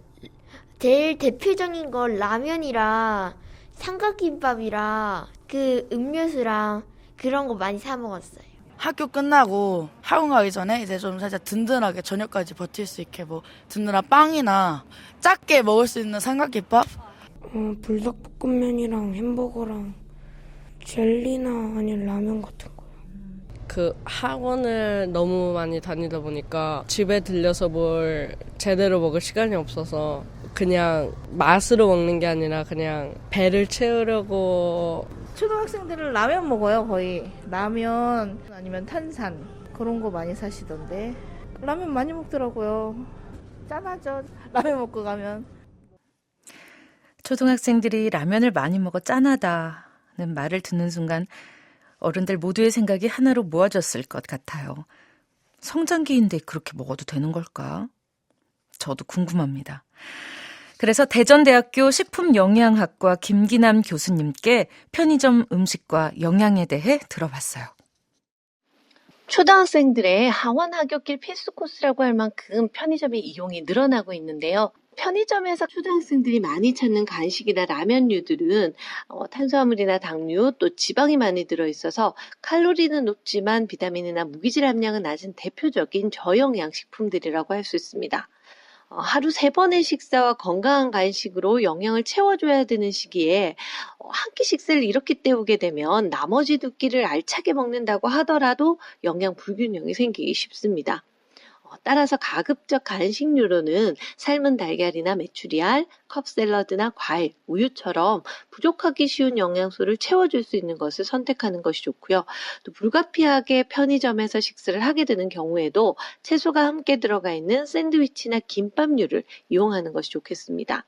제일 대표적인 건 라면이랑 삼각김밥이랑 그 음료수랑 그런 거 많이 사 먹었어요. 학교 끝나고 학원 가기 전에 이제 좀 살짝 든든하게 저녁까지 버틸 수 있게 뭐 든든한 빵이나 작게 먹을 수 있는 삼각김밥? 불닭볶음면이랑 햄버거랑 젤리나 아니면 라면 같은 거. 그 학원을 너무 많이 다니다 보니까 집에 들려서 뭘 제대로 먹을 시간이 없어서 그냥 맛으로 먹는 게 아니라 그냥 배를 채우려고. 초등학생들은 라면 먹어요. 거의 라면 아니면 탄산 그런 거 많이 사시던데 라면 많이 먹더라고요. 짠하죠. 라면 먹고 가면. 초등학생들이 라면을 많이 먹어 짠하다는 말을 듣는 순간 어른들 모두의 생각이 하나로 모아졌을 것 같아요. 성장기인데 그렇게 먹어도 되는 걸까? 저도 궁금합니다. 그래서 대전대학교 식품영양학과 김기남 교수님께 편의점 음식과 영양에 대해 들어봤어요. 초등학생들의 하원 하굣길 필수 코스라고 할 만큼 편의점의 이용이 늘어나고 있는데요. 편의점에서 초등학생들이 많이 찾는 간식이나 라면류들은 탄수화물이나 당류 또 지방이 많이 들어있어서 칼로리는 높지만 비타민이나 무기질 함량은 낮은 대표적인 저영양 식품들이라고 할 수 있습니다. 하루 3번의 식사와 건강한 간식으로 영양을 채워줘야 되는 시기에 한 끼 식사를 이렇게 때우게 되면 나머지 2끼를 알차게 먹는다고 하더라도 영양 불균형이 생기기 쉽습니다. 따라서 가급적 간식류로는 삶은 달걀이나 메추리알, 컵샐러드나 과일, 우유처럼 부족하기 쉬운 영양소를 채워줄 수 있는 것을 선택하는 것이 좋고요. 또 불가피하게 편의점에서 식사를 하게 되는 경우에도 채소가 함께 들어가 있는 샌드위치나 김밥류를 이용하는 것이 좋겠습니다.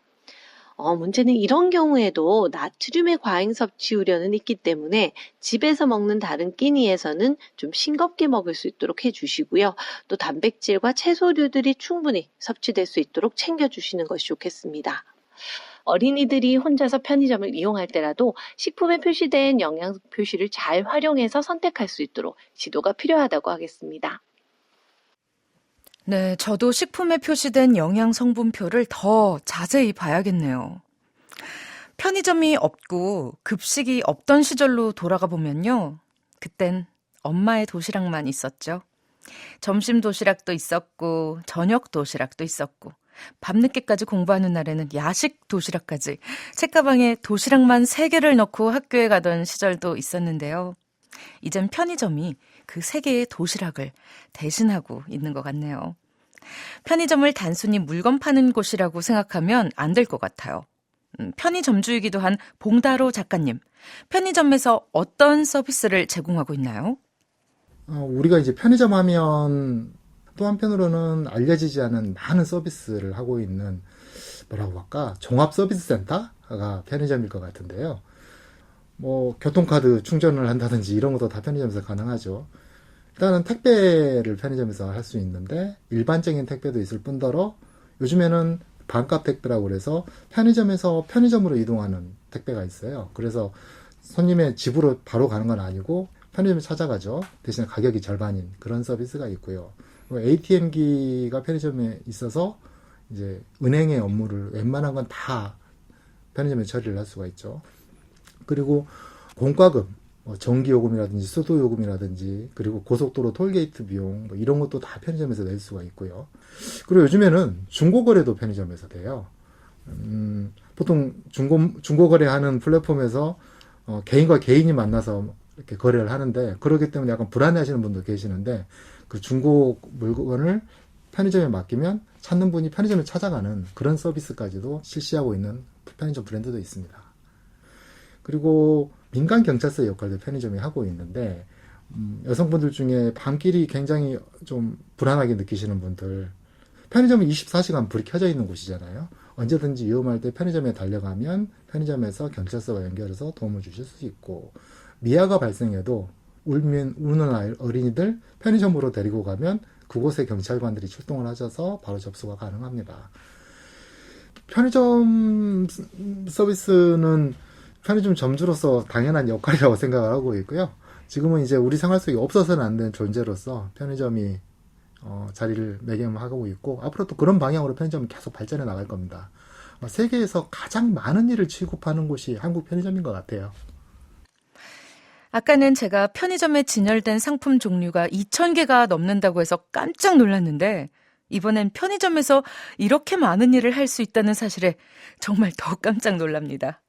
문제는 이런 경우에도 나트륨의 과잉 섭취 우려는 있기 때문에 집에서 먹는 다른 끼니에서는 좀 싱겁게 먹을 수 있도록 해주시고요. 또 단백질과 채소류들이 충분히 섭취될 수 있도록 챙겨주시는 것이 좋겠습니다. 어린이들이 혼자서 편의점을 이용할 때라도 식품에 표시된 영양 표시를 잘 활용해서 선택할 수 있도록 지도가 필요하다고 하겠습니다. 네, 저도 식품에 표시된 영양 성분표를 더 자세히 봐야겠네요. 편의점이 없고 급식이 없던 시절로 돌아가 보면요. 그땐 엄마의 도시락만 있었죠. 점심 도시락도 있었고 저녁 도시락도 있었고 밤늦게까지 공부하는 날에는 야식 도시락까지 책가방에 도시락만 3개를 넣고 학교에 가던 시절도 있었는데요. 이젠 편의점이 그 3개의 도시락을 대신하고 있는 것 같네요. 편의점을 단순히 물건 파는 곳이라고 생각하면 안 될 것 같아요. 편의점주이기도 한 봉다로 작가님, 편의점에서 어떤 서비스를 제공하고 있나요? 우리가 이제 편의점 하면 또 한편으로는 알려지지 않은 많은 서비스를 하고 있는 뭐라고 할까? 종합 서비스 센터가 편의점일 것 같은데요. 뭐 교통카드 충전을 한다든지 이런 것도 다 편의점에서 가능하죠. 일단은 택배를 편의점에서 할 수 있는데 일반적인 택배도 있을 뿐더러 요즘에는 반값 택배라고 그래서 편의점에서 편의점으로 이동하는 택배가 있어요. 그래서 손님의 집으로 바로 가는 건 아니고 편의점에 찾아가죠. 대신에 가격이 절반인 그런 서비스가 있고요. ATM기가 편의점에 있어서 이제 은행의 업무를 웬만한 건 다 편의점에 처리를 할 수가 있죠. 그리고 공과금, 전기요금이라든지 수도요금이라든지 그리고 고속도로 톨게이트 비용 이런 것도 다 편의점에서 낼 수가 있고요. 그리고 요즘에는 중고거래도 편의점에서 돼요. 보통 중고거래하는 플랫폼에서 개인과 개인이 만나서 이렇게 거래를 하는데 그렇기 때문에 약간 불안해하시는 분도 계시는데 그 중고 물건을 편의점에 맡기면 찾는 분이 편의점에 찾아가는 그런 서비스까지도 실시하고 있는 편의점 브랜드도 있습니다. 그리고 민간 경찰서 역할도 편의점이 하고 있는데 여성분들 중에 밤길이 굉장히 좀 불안하게 느끼시는 분들, 편의점은 24시간 불이 켜져 있는 곳이잖아요. 언제든지 위험할 때 편의점에 달려가면 편의점에서 경찰서와 연결해서 도움을 주실 수 있고, 미아가 발생해도 우는 어린이들 편의점으로 데리고 가면 그곳에 경찰관들이 출동을 하셔서 바로 접수가 가능합니다. 편의점 서비스는 편의점 점주로서 당연한 역할이라고 생각을 하고 있고요. 지금은 이제 우리 생활 속에 없어서는 안 되는 존재로서 편의점이 자리를 매김하고 있고 앞으로 또 그런 방향으로 편의점은 계속 발전해 나갈 겁니다. 세계에서 가장 많은 일을 취급하는 곳이 한국 편의점인 것 같아요. 아까는 제가 편의점에 진열된 상품 종류가 2,000개가 넘는다고 해서 깜짝 놀랐는데 이번엔 편의점에서 이렇게 많은 일을 할 수 있다는 사실에 정말 더 깜짝 놀랍니다.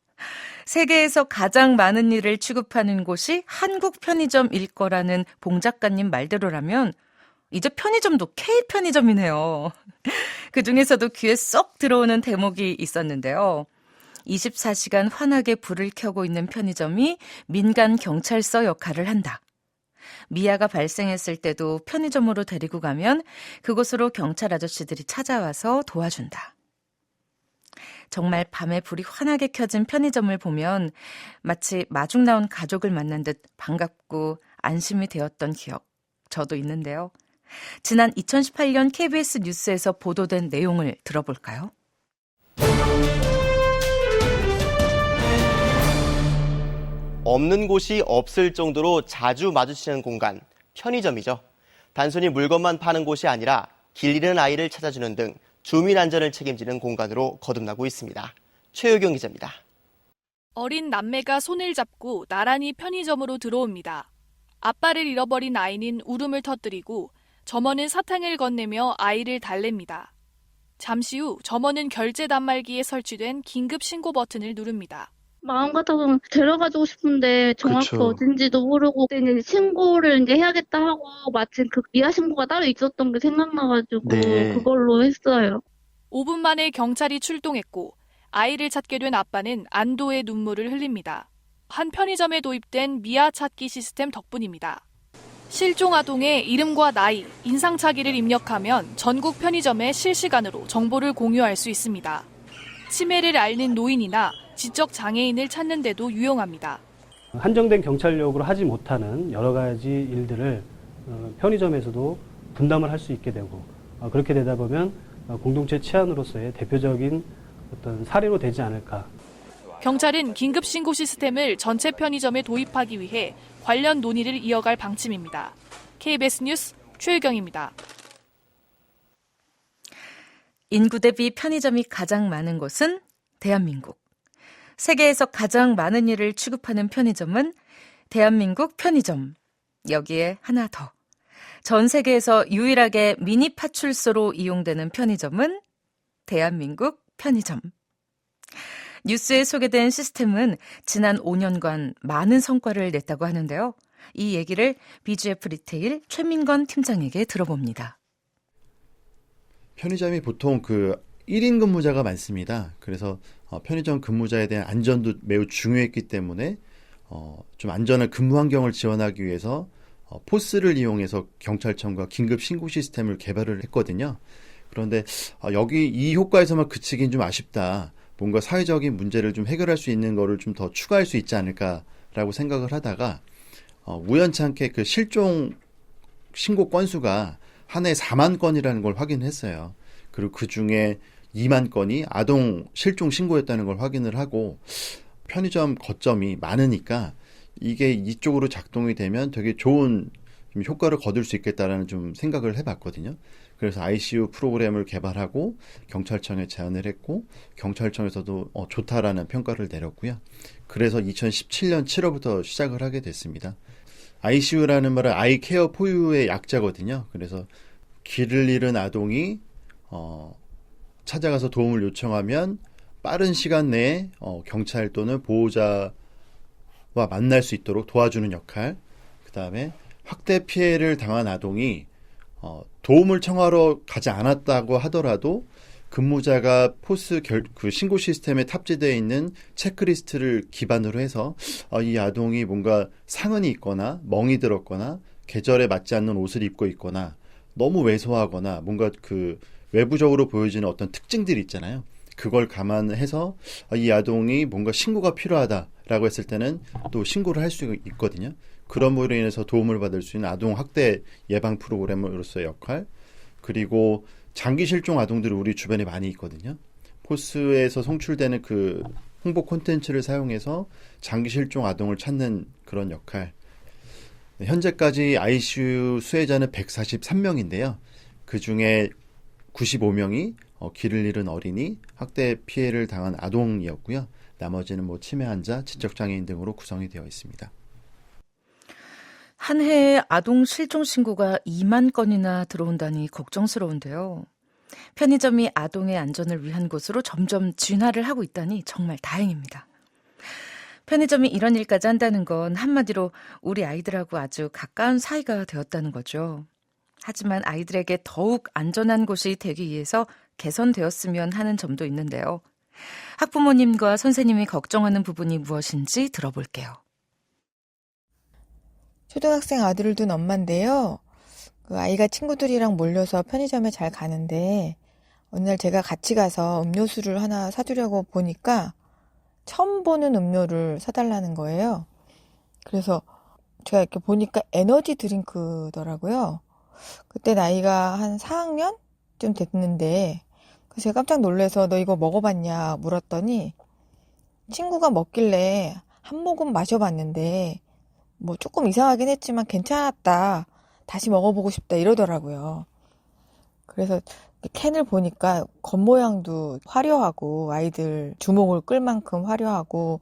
세계에서 가장 많은 일을 취급하는 곳이 한국 편의점일 거라는 봉 작가님 말대로라면 이제 편의점도 K편의점이네요. 그중에서도 귀에 쏙 들어오는 대목이 있었는데요. 24시간 환하게 불을 켜고 있는 편의점이 민간 경찰서 역할을 한다. 미아가 발생했을 때도 편의점으로 데리고 가면 그곳으로 경찰 아저씨들이 찾아와서 도와준다. 정말 밤에 불이 환하게 켜진 편의점을 보면 마치 마중 나온 가족을 만난 듯 반갑고 안심이 되었던 기억, 저도 있는데요. 지난 2018년 KBS 뉴스에서 보도된 내용을 들어볼까요? 없는 곳이 없을 정도로 자주 마주치는 공간, 편의점이죠. 단순히 물건만 파는 곳이 아니라 길 잃은 아이를 찾아주는 등 주민 안전을 책임지는 공간으로 거듭나고 있습니다. 최효경 기자입니다. 어린 남매가 손을 잡고 나란히 편의점으로 들어옵니다. 아빠를 잃어버린 아이는 울음을 터뜨리고 점원은 사탕을 건네며 아이를 달랩니다. 잠시 후 점원은 결제 단말기에 설치된 긴급 신고 버튼을 누릅니다. 마음 같아서 데려가주고 싶은데 정확히 그쵸. 어딘지도 모르고 이제 신고를 이제 해야겠다 하고 마침 그 미아 신고가 따로 있었던 게 생각나가지고 그걸로 했어요. 5분 만에 경찰이 출동했고 아이를 찾게 된 아빠는 안도의 눈물을 흘립니다. 한 편의점에 도입된 미아 찾기 시스템 덕분입니다. 실종 아동의 이름과 나이, 인상착의를 입력하면 전국 편의점에 실시간으로 정보를 공유할 수 있습니다. 치매를 앓는 노인이나 지적 장애인을 찾는 데도 유용합니다. 한정된 경찰력으로 하지 못하는 여러 가지 일들을 편의점에서도 분담을 할 수 있게 되고 그렇게 되다 보면 공동체 치안으로서의 대표적인 어떤 사례로 되지 않을까. 경찰은 긴급 신고 시스템을 전체 편의점에 도입하기 위해 관련 논의를 이어갈 방침입니다. KBS 뉴스 최유경입니다. 인구 대비 편의점이 가장 많은 곳은 대한민국. 세계에서 가장 많은 일을 취급하는 편의점은 대한민국 편의점. 여기에 하나 더. 전 세계에서 유일하게 미니 파출소로 이용되는 편의점은 대한민국 편의점. 뉴스에 소개된 시스템은 지난 5년간 많은 성과를 냈다고 하는데요. 이 얘기를 BGF 리테일 최민건 팀장에게 들어봅니다. 편의점이 보통 1인 근무자가 많습니다. 그래서 편의점 근무자에 대한 안전도 매우 중요했기 때문에 좀 안전한 근무 환경을 지원하기 위해서 포스를 이용해서 경찰청과 긴급 신고 시스템을 개발을 했거든요. 그런데 여기 이 효과에서만 그치긴 좀 아쉽다. 뭔가 사회적인 문제를 좀 해결할 수 있는 거를 좀 더 추가할 수 있지 않을까라고 생각을 하다가 우연찮게 그 실종 신고 건수가 한 해에 4만 건이라는 걸 확인했어요. 그리고 그 중에 2만 건이 아동 실종 신고였다는 걸 확인을 하고 편의점 거점이 많으니까 이게 이쪽으로 작동이 되면 되게 좋은 좀 효과를 거둘 수 있겠다라는 좀 생각을 해봤거든요. 그래서 ICU 프로그램을 개발하고 경찰청에 제안을 했고 경찰청에서도 좋다라는 평가를 내렸고요. 그래서 2017년 7월부터 시작을 하게 됐습니다. ICU라는 말은 아이 케어 포유의 약자거든요. 그래서 길을 잃은 아동이 찾아가서 도움을 요청하면 빠른 시간 내에 경찰 또는 보호자와 만날 수 있도록 도와주는 역할. 그다음에 학대 피해를 당한 아동이 도움을 청하러 가지 않았다고 하더라도 근무자가 포스 그 신고 시스템에 탑재되어 있는 체크리스트를 기반으로 해서 이 아동이 뭔가 상흔이 있거나 멍이 들었거나 계절에 맞지 않는 옷을 입고 있거나 너무 왜소하거나 뭔가 그 외부적으로 보여지는 어떤 특징들이 있잖아요. 그걸 감안해서 이 아동이 뭔가 신고가 필요하다라고 했을 때는 또 신고를 할 수 있거든요. 그럼으로 인해서 도움을 받을 수 있는 아동 학대 예방 프로그램으로서의 역할, 그리고 장기 실종 아동들이 우리 주변에 많이 있거든요. 포스에서 송출되는 그 홍보 콘텐츠를 사용해서 장기 실종 아동을 찾는 그런 역할. 현재까지 ICU 수혜자는 143명인데요. 그중에 95명이 길을 잃은 어린이, 학대 피해를 당한 아동이었고요. 나머지는 치매 환자, 지적장애인 등으로 구성이 되어 있습니다. 한 해에 아동 실종 신고가 2만 건이나 들어온다니 걱정스러운데요. 편의점이 아동의 안전을 위한 곳으로 점점 진화를 하고 있다니 정말 다행입니다. 편의점이 이런 일까지 한다는 건 한마디로 우리 아이들하고 아주 가까운 사이가 되었다는 거죠. 하지만 아이들에게 더욱 안전한 곳이 되기 위해서 개선되었으면 하는 점도 있는데요. 학부모님과 선생님이 걱정하는 부분이 무엇인지 들어볼게요. 초등학생 아들을 둔 엄마인데요. 그 아이가 친구들이랑 몰려서 편의점에 잘 가는데 어느 날 제가 같이 가서 음료수를 하나 사주려고 보니까 처음 보는 음료를 사달라는 거예요. 그래서 제가 이렇게 보니까 에너지 드링크더라고요. 그때 나이가 한 4학년쯤 됐는데 제가 깜짝 놀라서 너 이거 먹어봤냐 물었더니 친구가 먹길래 한 모금 마셔봤는데 조금 이상하긴 했지만 괜찮았다. 다시 먹어보고 싶다 이러더라고요. 그래서 캔을 보니까 겉모양도 화려하고 아이들 주목을 끌 만큼 화려하고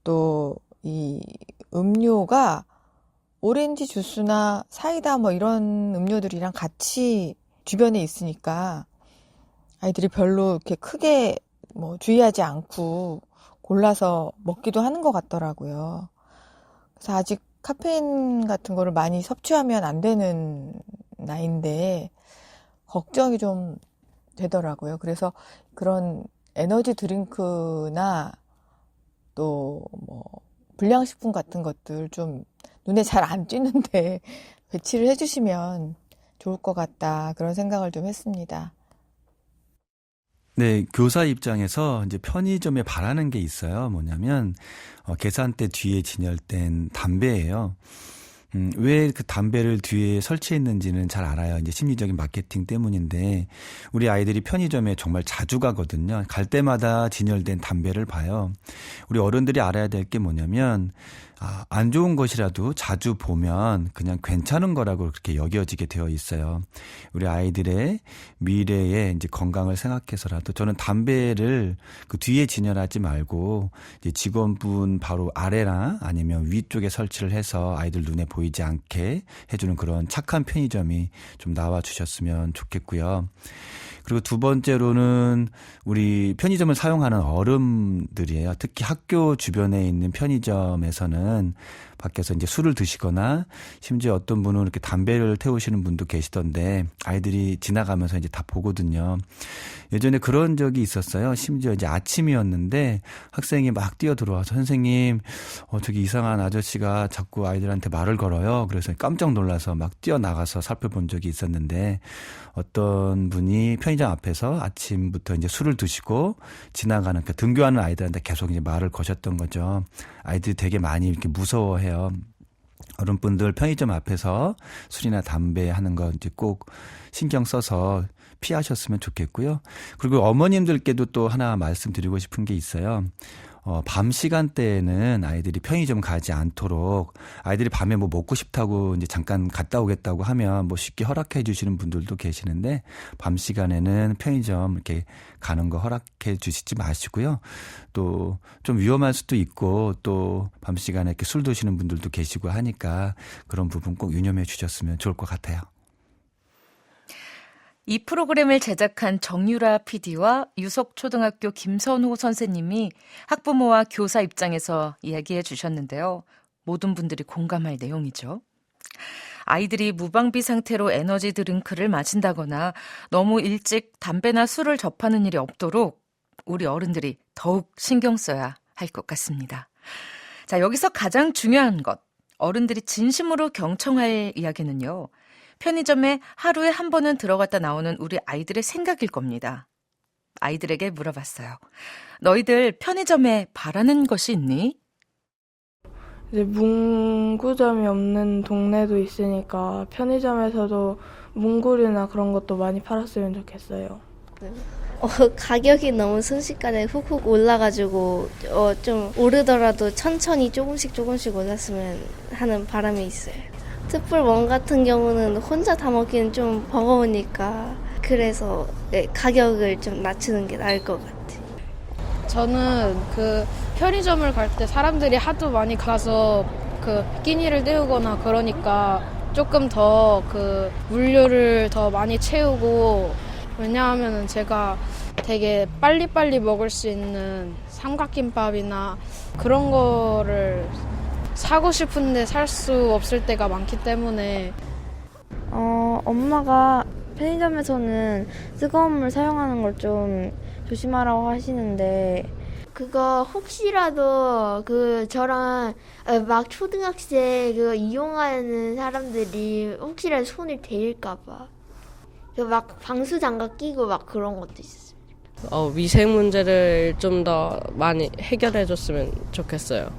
또 이 음료가 오렌지 주스나 사이다 이런 음료들이랑 같이 주변에 있으니까 아이들이 별로 이렇게 크게 주의하지 않고 골라서 먹기도 하는 것 같더라고요. 그래서 아직 카페인 같은 거를 많이 섭취하면 안 되는 나이인데 걱정이 좀 되더라고요. 그래서 그런 에너지 드링크나 또 불량식품 같은 것들 좀 눈에 잘 안 띄는데 배치를 해주시면 좋을 것 같다. 그런 생각을 좀 했습니다. 네, 교사 입장에서 이제 편의점에 바라는 게 있어요. 뭐냐면 계산대 뒤에 진열된 담배예요. 왜 그 담배를 뒤에 설치했는지는 잘 알아요. 이제 심리적인 마케팅 때문인데 우리 아이들이 편의점에 정말 자주 가거든요. 갈 때마다 진열된 담배를 봐요. 우리 어른들이 알아야 될 게 뭐냐면 안 좋은 것이라도 자주 보면 그냥 괜찮은 거라고 그렇게 여겨지게 되어 있어요. 우리 아이들의 미래의 이제 건강을 생각해서라도 저는 담배를 그 뒤에 진열하지 말고 이제 직원분 바로 아래나 아니면 위쪽에 설치를 해서 아이들 눈에 보이지 않게 해주는 그런 착한 편의점이 좀 나와 주셨으면 좋겠고요. 그리고 두 번째로는 우리 편의점을 사용하는 어른들이에요. 특히 학교 주변에 있는 편의점에서는 밖에서 이제 술을 드시거나 심지어 어떤 분은 이렇게 담배를 태우시는 분도 계시던데 아이들이 지나가면서 이제 다 보거든요. 예전에 그런 적이 있었어요. 심지어 이제 아침이었는데 학생이 막 뛰어들어와서 선생님, 저기 이상한 아저씨가 자꾸 아이들한테 말을 걸어요. 그래서 깜짝 놀라서 막 뛰어나가서 살펴본 적이 있었는데 어떤 분이 편의점 앞에서 아침부터 이제 술을 드시고 지나가는 그러니까 등교하는 아이들한테 계속 이제 말을 거셨던 거죠. 아이들이 되게 많이 이렇게 무서워해요. 어른분들 편의점 앞에서 술이나 담배 하는 거 이제 꼭 신경 써서 피하셨으면 좋겠고요. 그리고 어머님들께도 또 하나 말씀드리고 싶은 게 있어요. 밤 시간대에는 아이들이 편의점 가지 않도록 아이들이 밤에 뭐 먹고 싶다고 이제 잠깐 갔다 오겠다고 하면 뭐 쉽게 허락해 주시는 분들도 계시는데 밤 시간에는 편의점 이렇게 가는 거 허락해 주시지 마시고요. 또 좀 위험할 수도 있고 또 밤 시간에 이렇게 술 드시는 분들도 계시고 하니까 그런 부분 꼭 유념해 주셨으면 좋을 것 같아요. 이 프로그램을 제작한 정유라 PD와 유석초등학교 김선호 선생님이 학부모와 교사 입장에서 이야기해 주셨는데요. 모든 분들이 공감할 내용이죠. 아이들이 무방비 상태로 에너지 드링크를 마신다거나 너무 일찍 담배나 술을 접하는 일이 없도록 우리 어른들이 더욱 신경 써야 할 것 같습니다. 자, 여기서 가장 중요한 것, 어른들이 진심으로 경청할 이야기는요. 편의점에 하루에 한 번은 들어갔다 나오는 우리 아이들의 생각일 겁니다. 아이들에게 물어봤어요. 너희들 편의점에 바라는 것이 있니? 이제 문구점이 없는 동네도 있으니까 편의점에서도 문구류나 그런 것도 많이 팔았으면 좋겠어요. 가격이 너무 순식간에 훅훅 올라가지고 좀 오르더라도 천천히 조금씩 올랐으면 하는 바람이 있어요. 특불1 같은 경우는 혼자 다 먹기는 좀 버거우니까 그래서 가격을 좀 낮추는 게 나을 것 같아요. 저는 그 편의점을 갈 때 사람들이 하도 많이 가서 그 끼니를 때우거나 그러니까 조금 더 그 물류를 더 많이 채우고 왜냐하면은 제가 되게 빨리빨리 먹을 수 있는 삼각김밥이나 그런 거를 사고 싶은데 살 수 없을 때가 많기 때문에 엄마가 편의점에서는 뜨거운 물 사용하는 걸 좀 조심하라고 하시는데 그거 혹시라도 저랑 막 초등학생 이용하는 사람들이 혹시라도 손을 대일까봐 막 방수 장갑 끼고 막 그런 것도 있어요. 위생 문제를 좀 더 많이 해결해 줬으면 좋겠어요.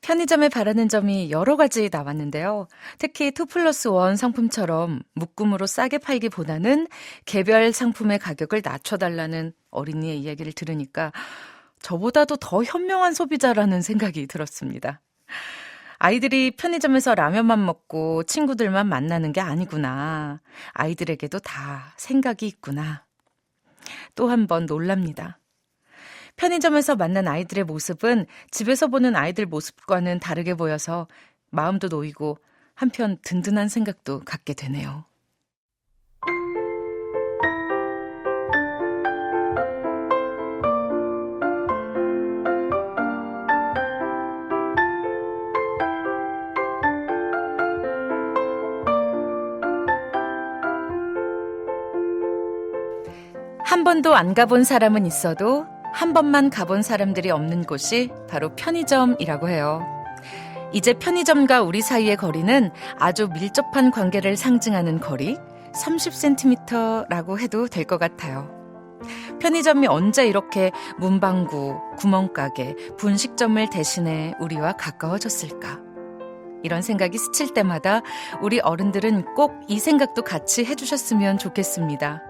편의점에 바라는 점이 여러 가지 나왔는데요. 특히 2+1 상품처럼 묶음으로 싸게 팔기보다는 개별 상품의 가격을 낮춰달라는 어린이의 이야기를 들으니까 저보다도 더 현명한 소비자라는 생각이 들었습니다. 아이들이 편의점에서 라면만 먹고 친구들만 만나는 게 아니구나. 아이들에게도 다 생각이 있구나. 또 한 번 놀랍니다. 편의점에서 만난 아이들의 모습은 집에서 보는 아이들 모습과는 다르게 보여서 마음도 놓이고 한편 든든한 생각도 갖게 되네요. 한 번도 안 가본 사람은 있어도 한 번만 가본 사람들이 없는 곳이 바로 편의점이라고 해요. 이제 편의점과 우리 사이의 거리는 아주 밀접한 관계를 상징하는 거리, 30cm라고 해도 될 것 같아요. 편의점이 언제 이렇게 문방구, 구멍가게, 분식점을 대신해 우리와 가까워졌을까? 이런 생각이 스칠 때마다 우리 어른들은 꼭 이 생각도 같이 해주셨으면 좋겠습니다.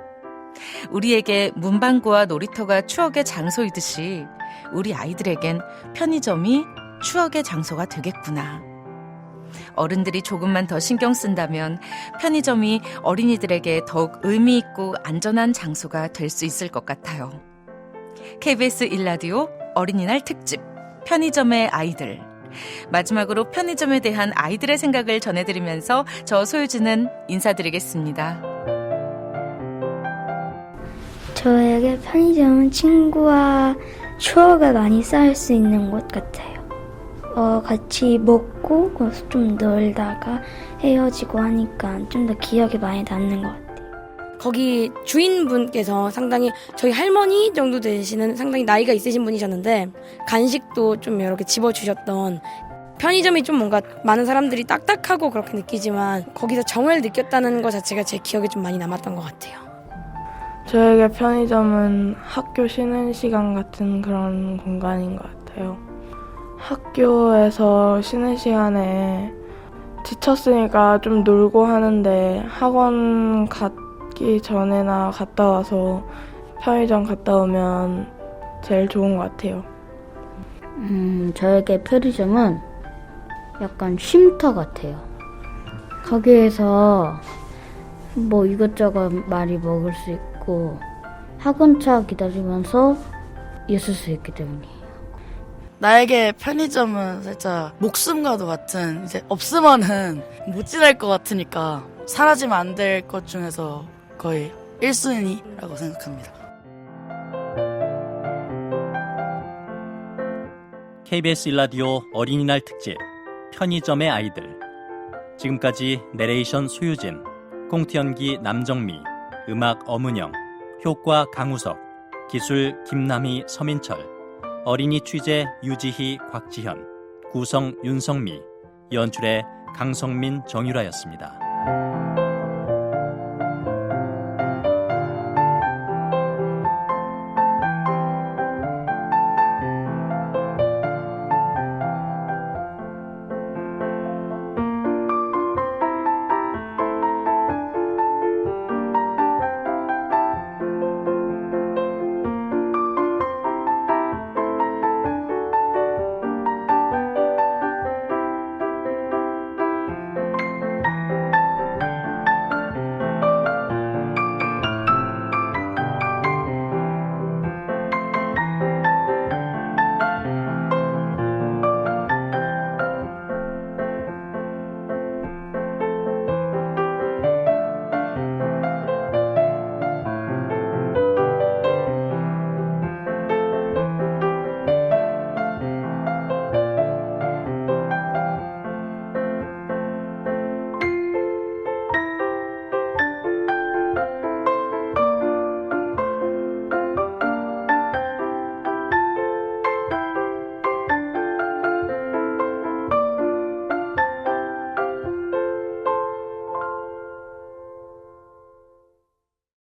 우리에게 문방구와 놀이터가 추억의 장소이듯이 우리 아이들에겐 편의점이 추억의 장소가 되겠구나. 어른들이 조금만 더 신경 쓴다면 편의점이 어린이들에게 더욱 의미 있고 안전한 장소가 될 수 있을 것 같아요. KBS 1라디오 어린이날 특집 편의점의 아이들. 마지막으로 편의점에 대한 아이들의 생각을 전해드리면서 저 소유진은 인사드리겠습니다. 저에게 편의점은 친구와 추억을 많이 쌓을 수 있는 곳 같아요. 같이 먹고 좀 놀다가 헤어지고 하니까 좀 더 기억에 많이 남는 것 같아요. 거기 주인분께서 상당히 저희 할머니 정도 되시는 상당히 나이가 있으신 분이셨는데 간식도 좀 여러 개 집어주셨던, 편의점이 좀 뭔가 많은 사람들이 딱딱하고 그렇게 느끼지만 거기서 정을 느꼈다는 것 자체가 제 기억에 좀 많이 남았던 것 같아요. 저에게 편의점은 학교 쉬는 시간 같은 그런 공간인 것 같아요. 학교에서 쉬는 시간에 지쳤으니까 좀 놀고 하는데 학원 가기 전에나 갔다 와서 편의점 갔다 오면 제일 좋은 것 같아요. 저에게 편의점은 약간 쉼터 같아요. 거기에서 뭐 이것저것 많이 먹을 수 있고 학원차 기다리면서 있을 수 있기 때문이에요. 나에게 편의점은 살짝 목숨과도 같은, 이제 없으면은 못 지낼 것 같으니까 사라지면 안 될 것 중에서 거의 1순위라고 생각합니다. KBS 1라디오 어린이날 특집 편의점의 아이들. 지금까지 내레이션 소유진, 꽁트 연기 남정미, 음악 엄은영, 효과 강우석, 기술 김남희 서민철, 어린이 취재 유지희 곽지현, 구성 윤성미, 연출의 강성민 정유라였습니다.